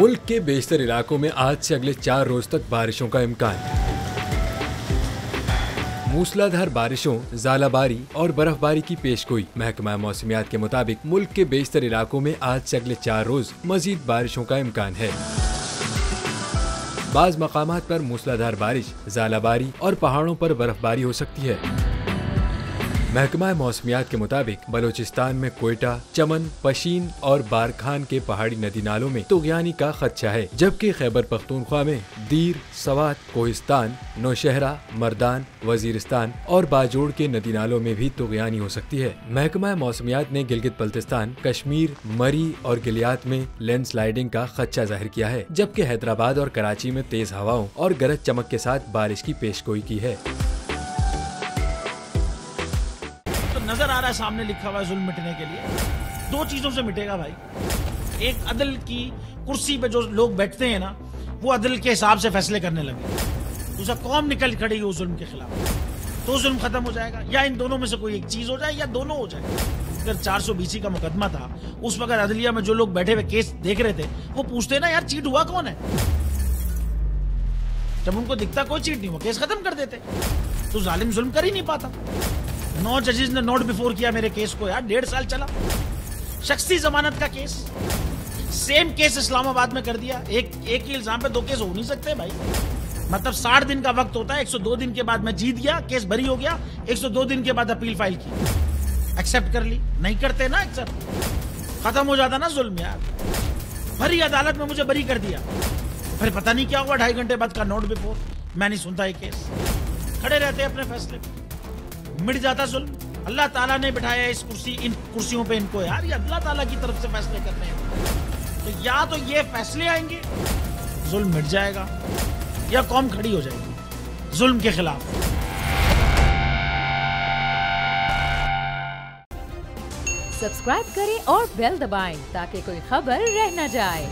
मुल्क के बेशतर इलाकों में आज से अगले 4 रोज तक बारिशों का इम्कान। मूसलाधार बारिशों, ज़ालाबारी और बर्फबारी की पेशगोई। महकमा मौसमियात के मुताबिक मुल्क के बेशतर इलाकों में आज से अगले 4 रोज मजीद बारिशों का इम्कान है। बाज़ मकामात पर मूसलाधार बारिश, ज़ालाबारी और पहाड़ों पर बर्फबारी हो सकती है। महकमा मौसमियात के मुताबिक बलोचिस्तान में कोयटा, चमन, पशीन और बारखान के पहाड़ी नदी नालों में तुग़यानी का खदशा है, जबकि खैबर पख्तूनख्वा में दीर, सवात, कोहिस्तान, नौशहरा, मर्दान, वजीरिस्तान और बाजोड़ के नदी नालों में भी तुग़यानी हो सकती है। महकमा मौसमियात ने गिलगित बल्तिस्तान, कश्मीर, मरी और गिलियात में लैंडस्लाइडिंग का खदशा जाहिर किया है, जबकि हैदराबाद और कराची में तेज हवाओं और गरज चमक के साथ बारिश की पेशगोई की है। नजर आ रहा है सामने लिखा हुआ है जुल्म मिटने के लिए 2 चीजों से मिटेगा भाई। एक, अदल की कुर्सी पे जो लोग बैठते हैं ना, वो अदल के हिसाब से फैसले करने लगे। दूसरा, कौम निकल खड़ी हो जुल्म के खिलाफ, तो जुल्म खत्म हो जाएगा। या इन दोनों में से कोई एक चीज हो जाए या दोनों हो जाए। अगर 420 का मुकदमा था, उस वक्त अदलिया में जो लोग बैठे हुए केस देख रहे थे, वो पूछते ना यार चीट हुआ कौन है। जब उनको दिखता कोई चीट नहीं हुआ, केस खत्म कर देते। तो जालिम जुल्म कर ही नहीं पाता। 9 जजेस ने नोट बिफोर किया मेरे केस को यार, 1.5 साल चला। शख्सी जमानत का केस, सेम केस इस्लामाबाद में कर दिया। एक ही इल्जाम पे 2 केस हो नहीं सकते भाई। मतलब 60 दिन का वक्त होता है, 102 दिन के बाद मैं जीत गया, केस भरी हो गया, 102 दिन के बाद अपील फाइल की, एक्सेप्ट कर ली। नहीं करते ना एक्सेप्ट, खत्म हो जाता ना जुल्म यार। भरी अदालत में मुझे बरी कर दिया, फिर पता नहीं क्या हुआ, 2.5 घंटे बाद का नोट बिफोर, मैं नहीं सुनता ये केस। खड़े रहते अपने फैसले पे, मिट जाता जुल्म। अल्लाह ताला ने बिठाया इस इन कुर्सियों पे इनको यार, ये अल्लाह ताला की तरफ से फैसले करने हैं। तो या तो ये फैसले आएंगे, जुल्म मिट जाएगा, या कौम खड़ी हो जाएगी जुल्म के खिलाफ। सब्सक्राइब करें और बेल दबाएं ताकि कोई खबर रह न जाए।